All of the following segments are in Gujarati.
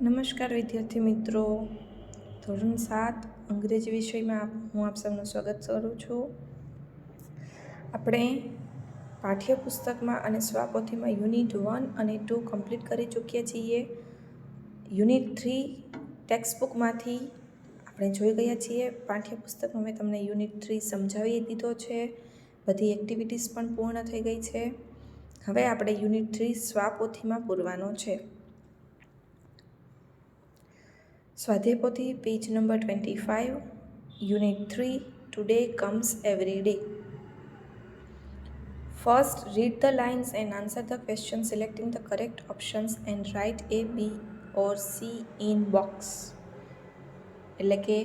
નમસ્કાર વિદ્યાર્થી મિત્રો, ધોરણ 7 અંગ્રેજી વિષયમાં હું આપ સૌનું સ્વાગત કરું છું. આપણે પાઠ્યપુસ્તકમાં અને સ્વાપોથીમાં યુનિટ 1 અને 2 કમ્પ્લીટ કરી ચૂક્યા છીએ. યુનિટ 3 ટેક્સ્ટબુકમાંથી આપણે જોઈ ગયા છીએ. પાઠ્યપુસ્તકમાં મેં તમને યુનિટ 3 સમજાવી દીધો છે. બધી એક્ટિવિટીઝ પણ પૂર્ણ થઈ ગઈ છે. હવે આપણે યુનિટ 3 સ્વાપોથીમાં પૂરવાનો છે. સ્વાધ્યાય પોથી page number 25, unit 3, today comes every day. First, read the lines and answer the question selecting the correct options and write A, B or C in box. એટલે કે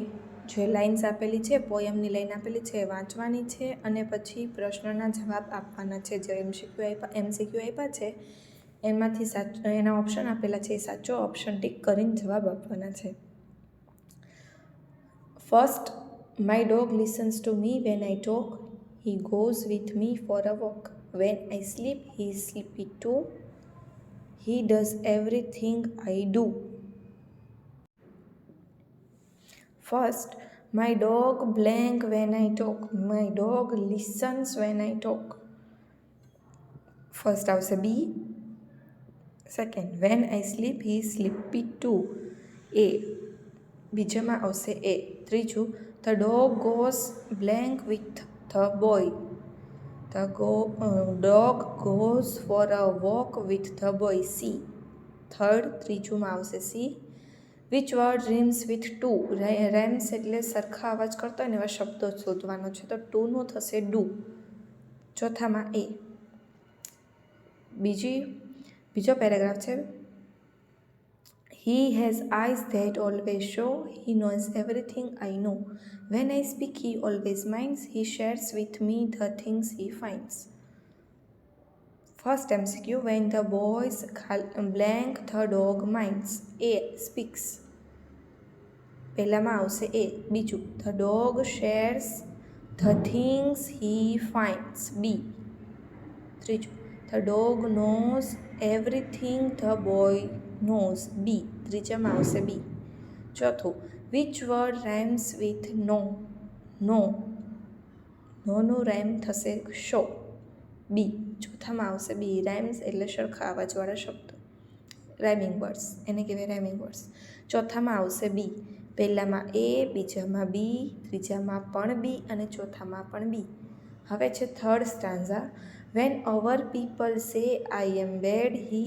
જે લાઇન્સ આપેલી છે, પોયમની લાઇન આપેલી છે, વાંચવાની છે અને પછી પ્રશ્નના જવાબ આપવાના છે. જે એમસીક્યુ આપ્યા છે એમાંથી એના ઓપ્શન આપેલા છે, એ સાચો ઓપ્શન ટીક કરીને જવાબ આપવાના છે. First, my dog listens to me when I talk. He goes with me for a walk. When I sleep, he is sleepy too. He does everything I do. First, my dog blank when I talk. My dog listens when I talk. First આવશે B. Second, when I sleep, he is sleepy too. A. બીજામાં આવશે A. ત્રીજું, the dog goes blank with the boy. The dog goes for a walk with the boy. C. Third, ત્રીજુંમાં આવશે C. Which word rhymes with to? Rhymes એટલે સરખા અવાજ કરતો હોય ને એવા શબ્દો શોધવાનો છે, તો ટુનું થશે do. ચોથામાં A. બીજો પેરેગ્રાફ છે. He has eyes that always show. He knows everything I know. When I speak, he always minds. He shares with me the things he finds. First MCQ, when the boys blank, the dog minds. A. Speaks. પહેલામાં આવશે A. બીજું, the dog shares the things he finds. B. ત્રીજું, the dog knows everything the boy knows. B. ત્રીજામાં આવશે B. ચોથું, which word rhymes with no? No. નોનું રાઇમ થશે શો. B. ચોથામાં આવશે B. રાઇમ્સ એટલે સરખા અવાજવાળા શબ્દો, રાઇમિંગ વર્ડ્સ, એને કહેવાય રાઇમિંગ વર્ડ્સ. ચોથામાં આવશે B. પહેલામાં A, બીજામાં B, ત્રીજામાં પણ B અને ચોથામાં પણ B. હવે છે third stanza. When our people say I am bad, he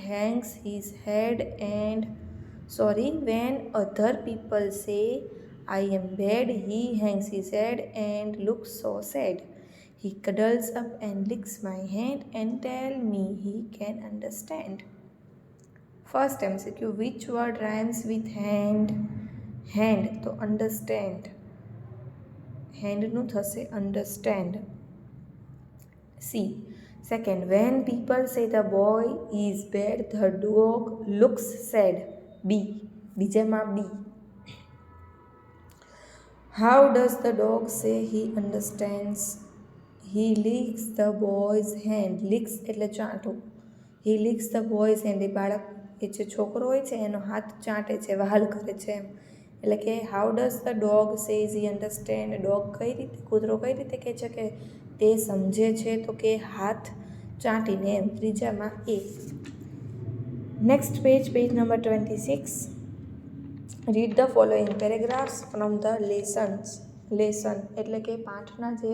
hangs his head and when other people say I am bad, he hangs his head and looks so sad. He cuddles up and licks my hand and tell me he can understand. First MCQ, which word rhymes with hand? Hand, તો understand. handનું થશે understand. C. Second, when people say the boy is bad, the dog looks sad. B. બીજામાં B. How does the dog say he understands? He licks the boy's hand. Licks એટલે ચાંટો. He licks the boy's hand. એ બાળક, એ જે છોકરો હોય છે એનો હાથ ચાંટે છે, વહાલ કરે છે એમ. એટલે કે how does the dog says he understand? Dog કઈ રીતે, કૂતરો કઈ રીતે કહે છે કે તે સમજે છે, તો કે હાથ ચાંટીને એમ. ત્રીજામાં A. Next page number 26. Read the following paragraphs from the lesson એટલે કે પાઠના જે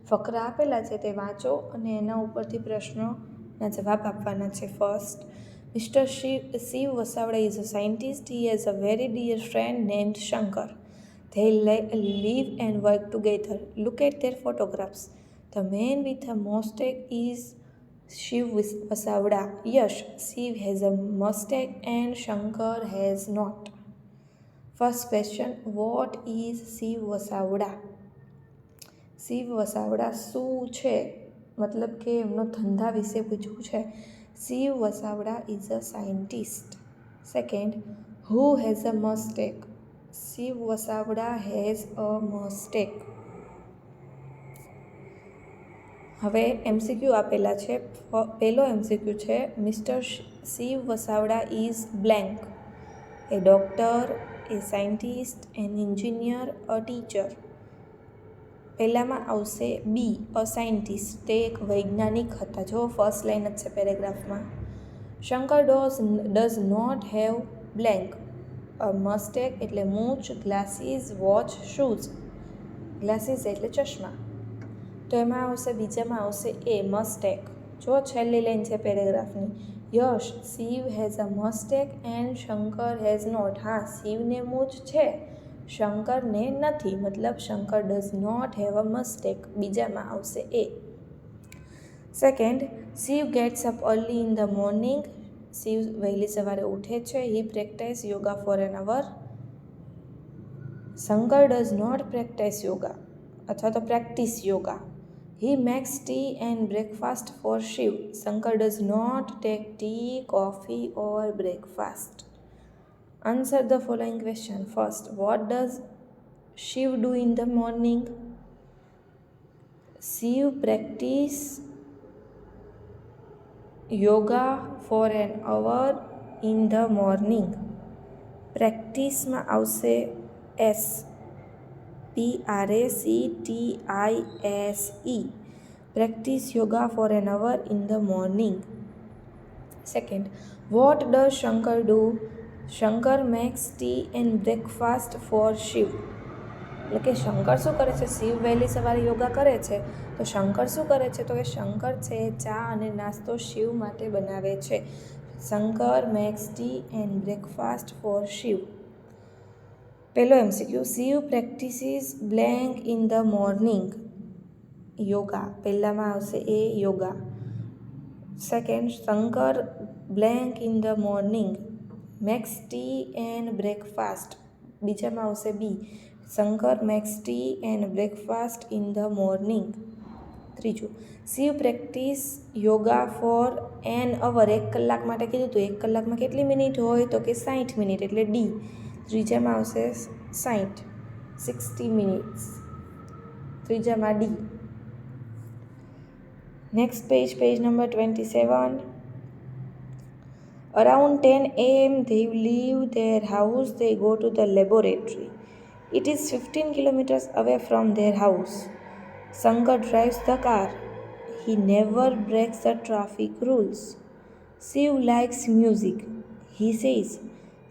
ફકરા આપેલા છે તે વાંચો અને એના ઉપરથી પ્રશ્નોના જવાબ આપવાના છે. First, Mr. Shiv Vasavada is a scientist. He has a very dear friend named Shankar. They live and work together. Look at their photographs. The man with a mustache is Shiv Vasavada. Yes, Shiv has a mustache and Shankar has not. First question, what is Shiv Vasavada? Shiv Vasavada શું છે? મતલબ કે એમનો ધંધા વિશે પૂછવું છે. Shiv Vasavada is a scientist. Second, who has a mustache? Shiv Vasavada has a mustache. હવે એમસીક્યુ આપેલા છે. પહેલો એમસીક્યુ છે, mister Shiv Vasavada is blank. a doctor, a scientist, an engineer, a teacher. પહેલામાં આવશે બી, અ સાયન્ટિસ્ટ, તે એક વૈજ્ઞાનિક હતા. જો ફર્સ્ટ લાઇન જ છે પેરેગ્રાફમાં. Shankar does not have blank, a moustache એટલે મૂછ, ગ્લાસીસ, વોચ, શૂઝ. ગ્લાસીસ એટલે ચશ્મા. તો એમાં આવશે, બીજામાં આવશે એ, મસ્ટેક. જો છેલ્લી લાઈન છે પેરેગ્રાફની. Yes, Shiv has a moustache and Shankar has not. હા, શિવને મૂછ છે, શંકરને નથી, મતલબ Shankar does not have a moustache. બીજામાં આવશે એ. Second, Shiv gets up early in the morning. Shiv વહેલી સવારે ઉઠે છે. He practise yoga for an hour. Shankar does not practise yoga અથવા તો practise yoga. He makes tea and breakfast for Shiv. Shankar does not take T, coffee or breakfast. Answer the following question. First, what does Shiv do in the morning? Shiv practice yoga for an hour in the morning. Practice માં આવશે S, PRACTISE. Practice yoga for an hour in the morning. Second, what does Shankar do? Shankar makes tea and breakfast for Shiv. એટલે કે શંકર શું કરે છે? શિવ વહેલી સવારે યોગા કરે છે, તો શંકર શું કરે છે? તો કે શંકર છે ચા અને નાસ્તો શિવ માટે બનાવે છે. Shankar makes tea and breakfast for Shiv. પહેલો MCQ, Shiv practises blank in the morning. Yoga, પહેલામાં આવશે A, yoga. Second, Shankar blank in the morning makes tea and breakfast. બીજામાં આવશે B, Shankar makes tea and breakfast in the morning. ત્રીજું, Shiv practise yoga for an hour. 1 કલાક માટે કીધું હતું. 1 કલાકમાં કેટલી મિનિટ હોય? તો કે 60 મિનિટ, એટલે ડી. ત્રીજામાં આવશે 60 મિનિટ્સ. ત્રીજામાં D. Next page number 27. Around 10 a.m. they leave their house. They go to the laboratory. It is 15 kilometers away from their house. Shankar drives the car. He never breaks the traffic rules. Shiv likes music. He says,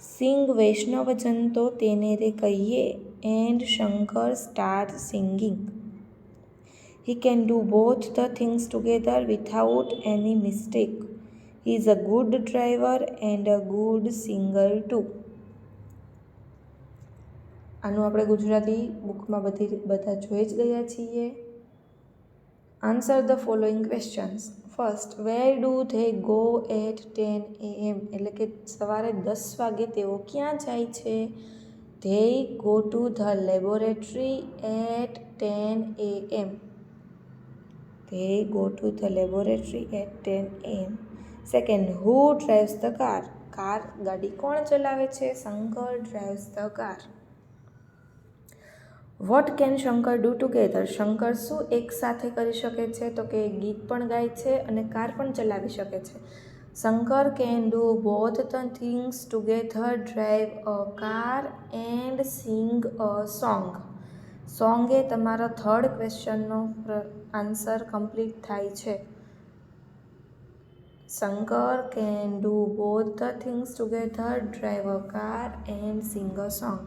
"Sing Vaishnav Jan to તેને રે કહીએ." And Shankar starts singing. He can do both the things together without any mistake. He is a good driver and a good singer too. આનું આપણે ગુજરાતી બુકમાં બધા જોઈ જ ગયા છીએ. Answer the following questions. First, where do they go at 10 a.m. એટલે કે સવારે 10 વાગે તેઓ ક્યાં જાય છે? They go to the laboratory at 10 a.m. They go to the laboratory at 10 a.m. Second, who drives the car? Car, ગાડી કોણ ચલાવે છે? Shankar drives the car. What can Shankar do together? Shankar શું એક સાથે કરી શકે છે? તો કે ગીત પણ ગાય છે અને કાર પણ ચલાવી શકે છે. Shankar can do both the things together, drive a car and sing a song. Song એ તમારો થર્ડ ક્વેશ્ચનનો આન્સર કમ્પ્લીટ થાય છે. Shankar can do both the things together, drive a car and sing a song.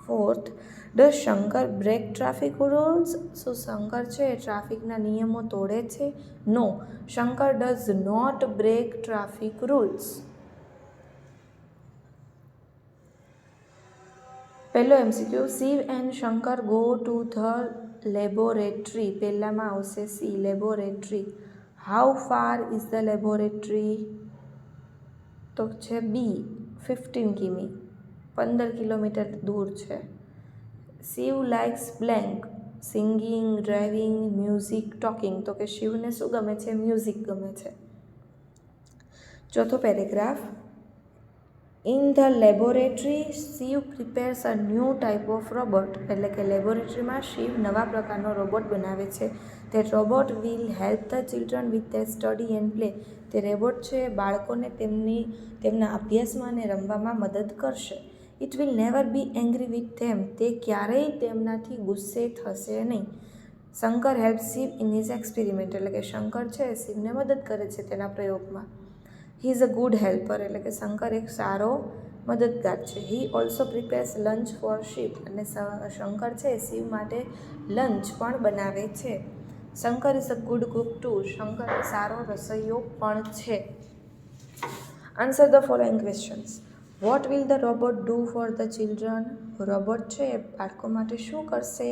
Fourth, does Shankar break traffic rules? શું શંકર છે ટ્રાફિકના નિયમો તોડે છે? No, Shankar does not break traffic rules. પહેલો MCQ, Shiv and Shankar go to the laboratory. પહેલામાં આવશે C, laboratory. How far is the laboratory? તો છે બી, 15 કિમી, 15 કિલોમીટર દૂર છે. Shiv likes blank, singing, driving, music, talking. તો કે શિવને શું ગમે છે? મ્યુઝિક ગમે છે. ચોથો paragraph, in the laboratory Shiv prepares a new type of robot, એટલે કે લેબોરેટરીમાં શિવ નવા પ્રકારનો રોબોટ બનાવે છે. That robot will help the children with their study and play. તે રોબોટ છે બાળકોને તેમના અભ્યાસમાં અને રમવામાં મદદ કરશે. It will never be angry with them. તે ક્યારેય તેમનાથી ગુસ્સે થશે નહીં. Shankar help Shiv in his experiment, એટલે કે શંકર છે શિવને મદદ કરે છે તેના પ્રયોગમાં. He is a good helper, એટલે કે શંકર એક સારો મદદગાર છે. He also prepares lunch for Shiv, અને શંકર છે શિવ માટે લંચ પણ બનાવે છે. Shankar is a good cook too. Shankar એક સારો રસોઈયો પણ છે. Answer the following questions. What will the robot do for the children? Robot છે બાળકો માટે શું કરશે?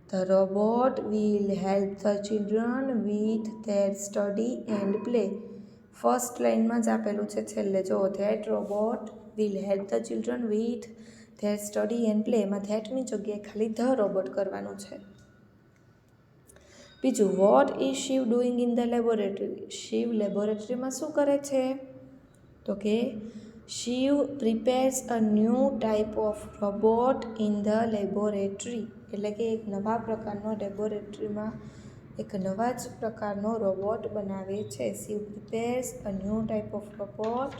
The robot will help the children with their study and play. First લાઇનમાં જ આપેલું છે છેલ્લે જો, that robot will help the children with their study and play. એમાં ધેટની જગ્યાએ ખાલી ધ રોબોટ કરવાનું છે. બીજું, what is Shiv doing in the laboratory? Shiv લેબોરેટરીમાં શું કરે છે? તો કે Shiv prepares a new type of robot in the laboratory, એટલે કે એક નવા પ્રકારનો લેબોરેટરીમાં એક નવા જ પ્રકારનો રોબોટ બનાવે છે. Shiv prepares a new type of robot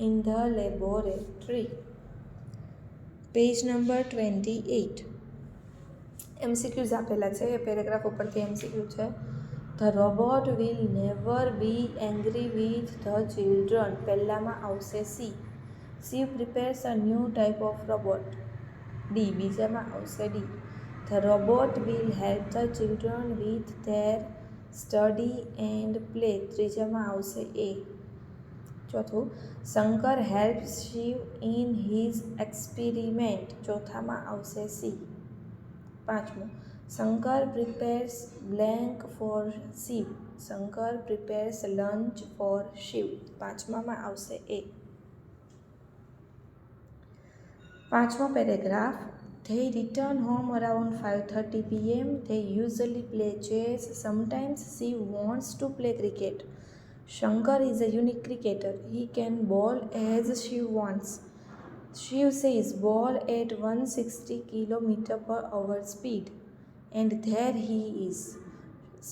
in the laboratory. Page number 28. MCQs આપેલા છે, એ પેરેગ્રાફ ઉપરથી MCQ છે. The robot will never be angry with the children. પહેલામાં આવશે C. Shiv prepares a new type of robot. D. બીજામાં આવશે D. The robot will help the children with their study and play. ત્રીજામાં આવશે એ. ચોથું, Shankar helps Shiv in his experiment. ચોથામાં આવશે સી. પાંચમું, Shankar prepares blank for Shiv. Shankar prepares lunch for Shiv. પાંચમામાં આવશે એ. પાંચમો paragraph. They return home around 5:30 p.m. They usually play chess. Sometimes Shiv wants to play cricket. Shankar is a unique cricketer. He can bowl as Shiv wants. Shiv says ball at 160 km/h speed. And there he is.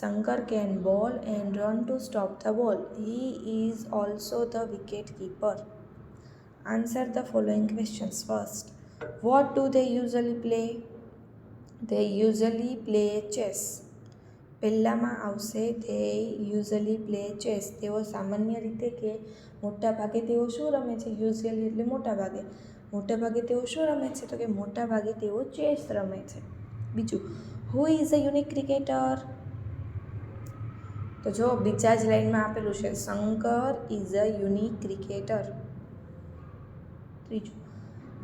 Shankar can bowl and run to stop the ball. He is also the wicket keeper. Answer the following questions first. What do they usually play? They usually play chess. પહેલામાં આવશે they usually play chess. તેઓ સામાન્ય રીતે કે મોટા ભાગે તેઓ શું રમે છે? યુઝ્યુઅલી એટલે મોટા ભાગે. મોટા ભાગે તેઓ શું રમે છે? તો કે મોટા ભાગે તેઓ ચેસ રમે છે. બીજું, who is a unique cricketer? તો જો બીજા જ લાઈનમાં આપેલું છે Shankar is a unique cricketer. ત્રીજું,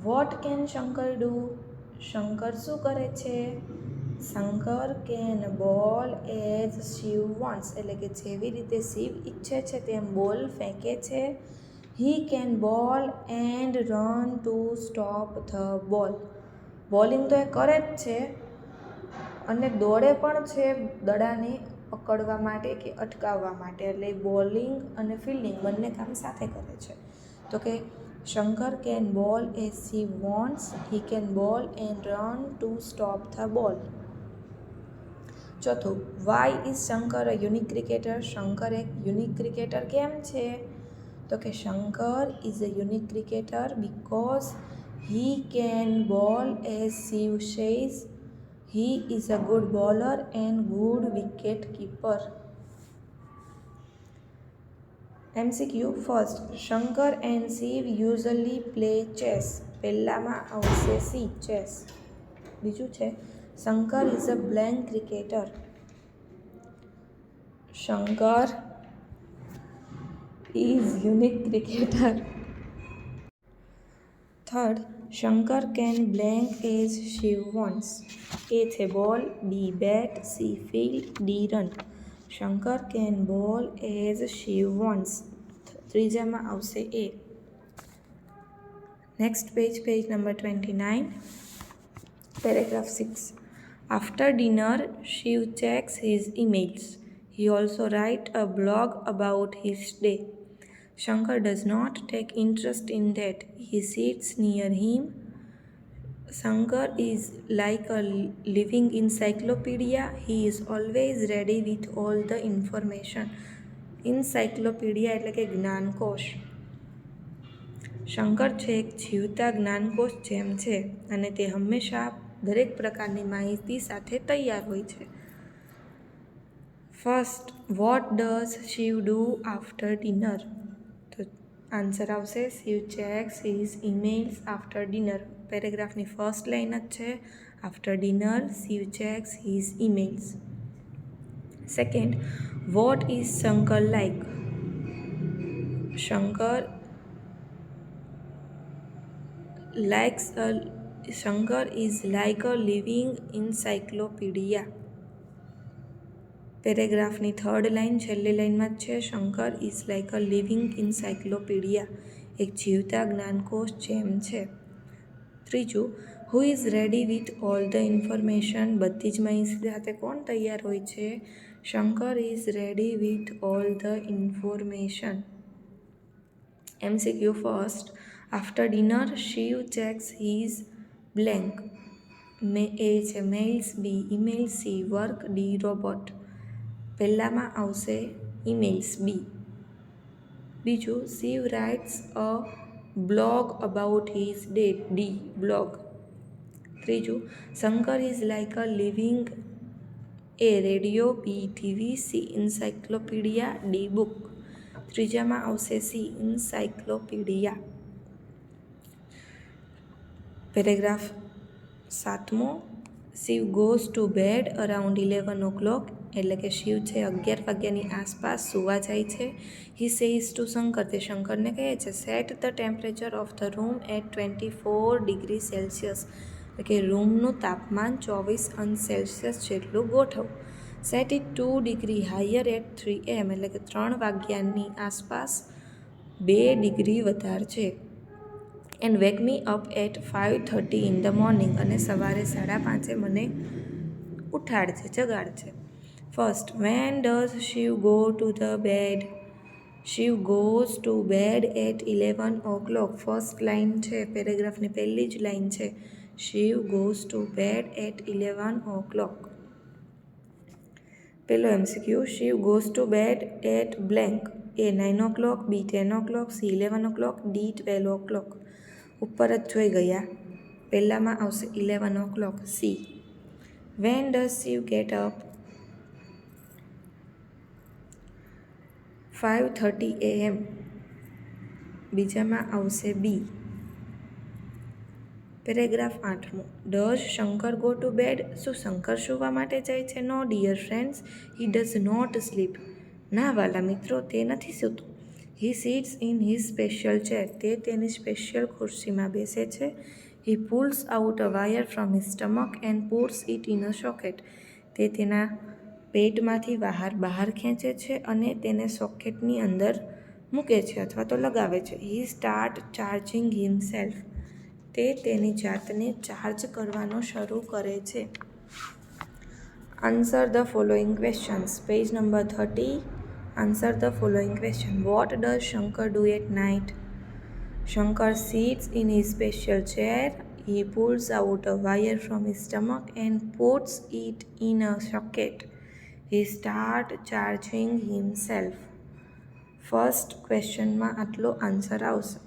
what can Shankar do? Shankar શું કરે છે? Shankar can bowl as Shiv wants, એટલે કે જેવી રીતે શિવ ઈચ્છે છે તેમ બોલ ફેંકે છે. હી can bowl and run to stop the બોલ. બોલિંગ તો એ કરે જ છે અને દોડે પણ છે દડાને પકડવા માટે કે અટકાવવા માટે. એટલે બોલિંગ અને ફિલ્ડિંગ બંને કામ સાથે કરે છે. તો કે Shankar can bowl as Shiv wants. He can bowl and run to stop the ball. ચોથું, why is Shankar a unique cricketer? Shankar એક યુનિક ક્રિકેટર કેમ છે? તો કે Shankar is a unique cricketer because he can bowl as Shiv says. He is a good bowler and good wicket keeper. MCQ first, Shankar and Shiv usually play chess. પહેલામાં આવશે સી ચેસ. બીજું છે Shankar is a blank cricketer. Shankar is unique cricketer. Third, Shankar can blank as Shiv wants. A છે ball, B bat, C field, D run. Shankar can bowl as Shiv wants. ત્રીજામાં આવશે A. Next page, page number 29. Paragraph 6. After dinner, Shiv checks his emails. He also writes a blog about his day. Shankar does not take interest in that. He sits near him. Shankar is like a living encyclopedia. He is always ready with all the information. Encyclopedia એટલે કે જ્ઞાનકોશ. શંકર છે એક જીવતા જ્ઞાનકોશ જેમ છે અને તે હંમેશા દરેક પ્રકારની માહિતી સાથે તૈયાર હોય છે. First, what does Shiv do after dinner? તો આન્સર આવશે Shiv checks his emails after dinner. પેરેગ્રાફની ફર્સ્ટ લાઇન જ છે after dinner Shiv checks his emails. Second, what is Shankar like? Shankar is like a living encyclopedia. પેરેગ્રાફની થર્ડ લાઇન છેલ્લી લાઇનમાં જ છે Shankar is like a living encyclopedia, એક જીવતા જ્ઞાનકોશ જેમ છે. ત્રીજું, who is ready with all the information? બધી જ માહિતી સાથે કોણ તૈયાર હોય છે? Shankar is ready with all the information. MCQ first, after dinner Shiv checks his blank. A છે mails, B emails, C work, D robot. પહેલામાં આવશે ઈમેલ્સ, બી. બીજું, Shiv writes a blog about his day, D blog. ત્રીજું, Shankar is like a living, A radio, B TV, C encyclopedia, D book. ત્રીજામાં આવશે સી ઇન્સાઇક્લોપીડિયા. પેરેગ્રાફ સાતમો, Shiv goes to bed around 11 o'clock. એટલે કે શિવ છે 11 વાગ્યાની આસપાસ સુવા જાય છે. હી સેઝ ટુ શંકર, તે શંકરને કહે છે set the temperature of the room at 24 degrees Celsius. એટલે કે રૂમનું તાપમાન 24°C જેટલું ગોઠવ. Set it 2 degree higher at 3 AM. એટલે કે 3 વાગ્યાની આસપાસ 2 ડિગ્રી વધારજે. And wake me up at 5:30 in the morning. અને સવારે 5:30 મને ઉઠાડજે, જગાડજે. First, when does Shiv go to the bed? Shiv goes to bed at 11 o'clock. First line છે પેરેગ્રાફની પહેલી જ લાઇન છે Shiv goes to bed at 11 o'clock. પહેલો MCQ, Shiv goes to bed at blank. A 9 o'clock, B 10 o'clock, C 11 o'clock, D 12 o'clock. ઉપર જ જોઈ ગયા, પહેલામાં આવશે 11 o'clock, C. When does Shiv get up? 5:30 AM. બીજામાં આવશે બી. પેરેગ્રાફ 8મો, does Shankar go to bed? શું શંકર સુવા માટે જાય છે? No dear friends, he does not sleep. ના વાલા મિત્રો, તે નથી સૂતું. He sits in his special chair. તે તેની સ્પેશિયલ ખુરશીમાં બેસે છે. He pulls out a wire from his stomach and puts it in a socket. તે તેના પેટમાંથી બહાર ખેંચે છે અને તેને સોકેટની અંદર મૂકે છે અથવા તો લગાવે છે. He start charging himself. તે તેની જાતને ચાર્જ કરવાનો શરૂ કરે છે. Answer the following questions. Page number 30. Answer the following question. What does Shankar do at night? Shankar sits in his special chair. He pulls out a wire from his stomach and puts it in a socket. He starts charging himself. First ક્વેશ્ચનમાં આટલો આન્સર આવશે.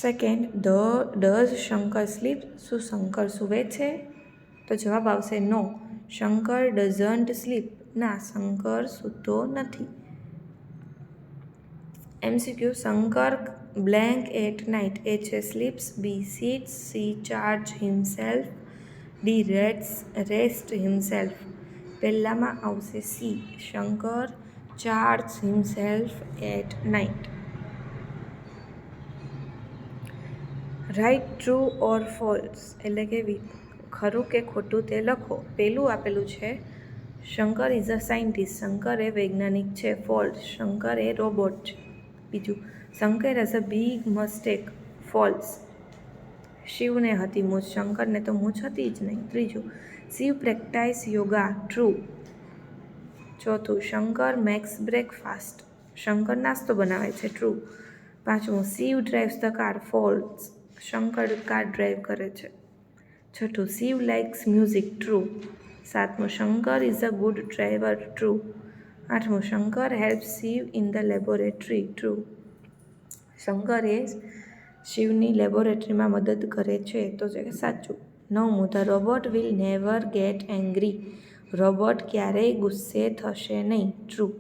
Second, does Shankar sleep? શું શંકર સૂવે છે? તો જવાબ આવશે નો, શંકર ડઝન્ટ સ્લીપ. ના, શંકર સૂતો નથી. MCQ, Shankar blank at night. એ છે સ્લીપ્સ, બી sits, C charge himself, D rest himself. પહેલામાં આવશે C, Shankar charge himself at night. Write true or false, એટલે કે ખરું કે ખોટું તે લખો. પહેલું આપેલું છે Shankar is a scientist. Shankar એ વૈજ્ઞાનિક છે. ફોલ્સ, શંકર એ રોબોટ છે. બીજું, Shankar has a big mistake. False, શિવને હતી મૂછ, શંકરને તો મૂછ હતી જ નહીં. ત્રીજું, શિવ પ્રેક્ટાઇસ યોગા. ટ્રુ, ચોથું, શંકર મેક્સ બ્રેકફાસ્ટ. શંકર નાસ્તો બનાવે છે. ટ્રુ. પાંચમું, Shiv drives the car. False. Shankar car drive કરે છે. છઠ્ઠું, શિવ લાઇક્સ મ્યુઝિક. ટ્રુ. સાતમું, Shankar is a good driver. True. આઠમું, Shankar helps Shiv in the laboratory. True. Shankar એ શિવની લેબોરેટરીમાં મદદ કરે છે. તો છે કે સાચું. નવમું, the robot will never gate angry. Robot ક્યારેય ગુસ્સે થશે નહીં. True.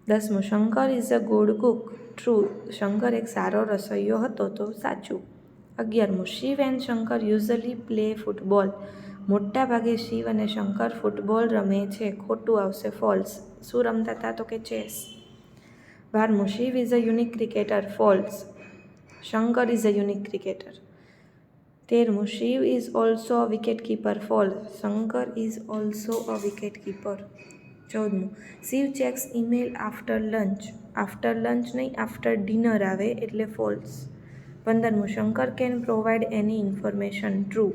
10મું, Shankar is a good Cook. True. Shankar એક સારો રસોઈયો હતો. તો સાચું. 11મું, Shiv and Shankar usually play football. મોટા ભાગે શિવ અને શંકર ફૂટબોલ રમે છે. ખોટું આવશે. ફોલ્સ. શું રમતા હતા? તો કે chess. 12મું, Shiv is a unique cricketer. False. Shankar is a unique cricketer. 13મું, Shiv is also a wicket keeper. False. Shankar is also a wicket keeper. 14મું, Shiv checks email after lunch. After lunch નહીં, આફ્ટર ડિનર આવે એટલે false. 15મું, Shankar can provide any information. True.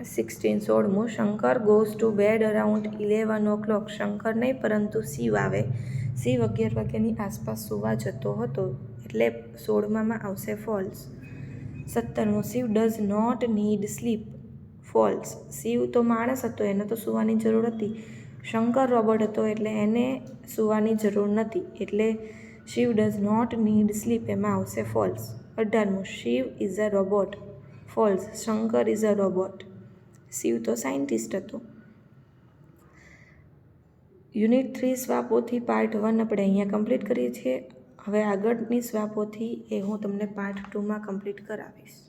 16મું, Shankar goes to bed around 11 o'clock. Shankar નહીં પરંતુ શિવ આવે. શિવ 11 વાગ્યાની આસપાસ સૂવા જતો હતો એટલે 16માં આવશે false. 17મું, Shiv does not need slip. False. Shiv તો માણસ હતો, એને તો સૂવાની જરૂર હતી. શંકર રોબોટ હતો એટલે એને સૂવાની જરૂર નથી. એટલે Shiv does not need slip એમાં આવશે false. 18મું, Shiv is a robot. False. Shankar is a robot. Shiv તો સાયન્ટિસ્ટ હતો. યુનિટ 3 સ્વાપોથી પાર્ટ 1 આપણે અહીંયા કમ્પ્લીટ કરીએ છીએ. હવે આગળની સ્વાપોથી એ હું તમને પાર્ટ 2માં કમ્પ્લીટ કરાવીશ.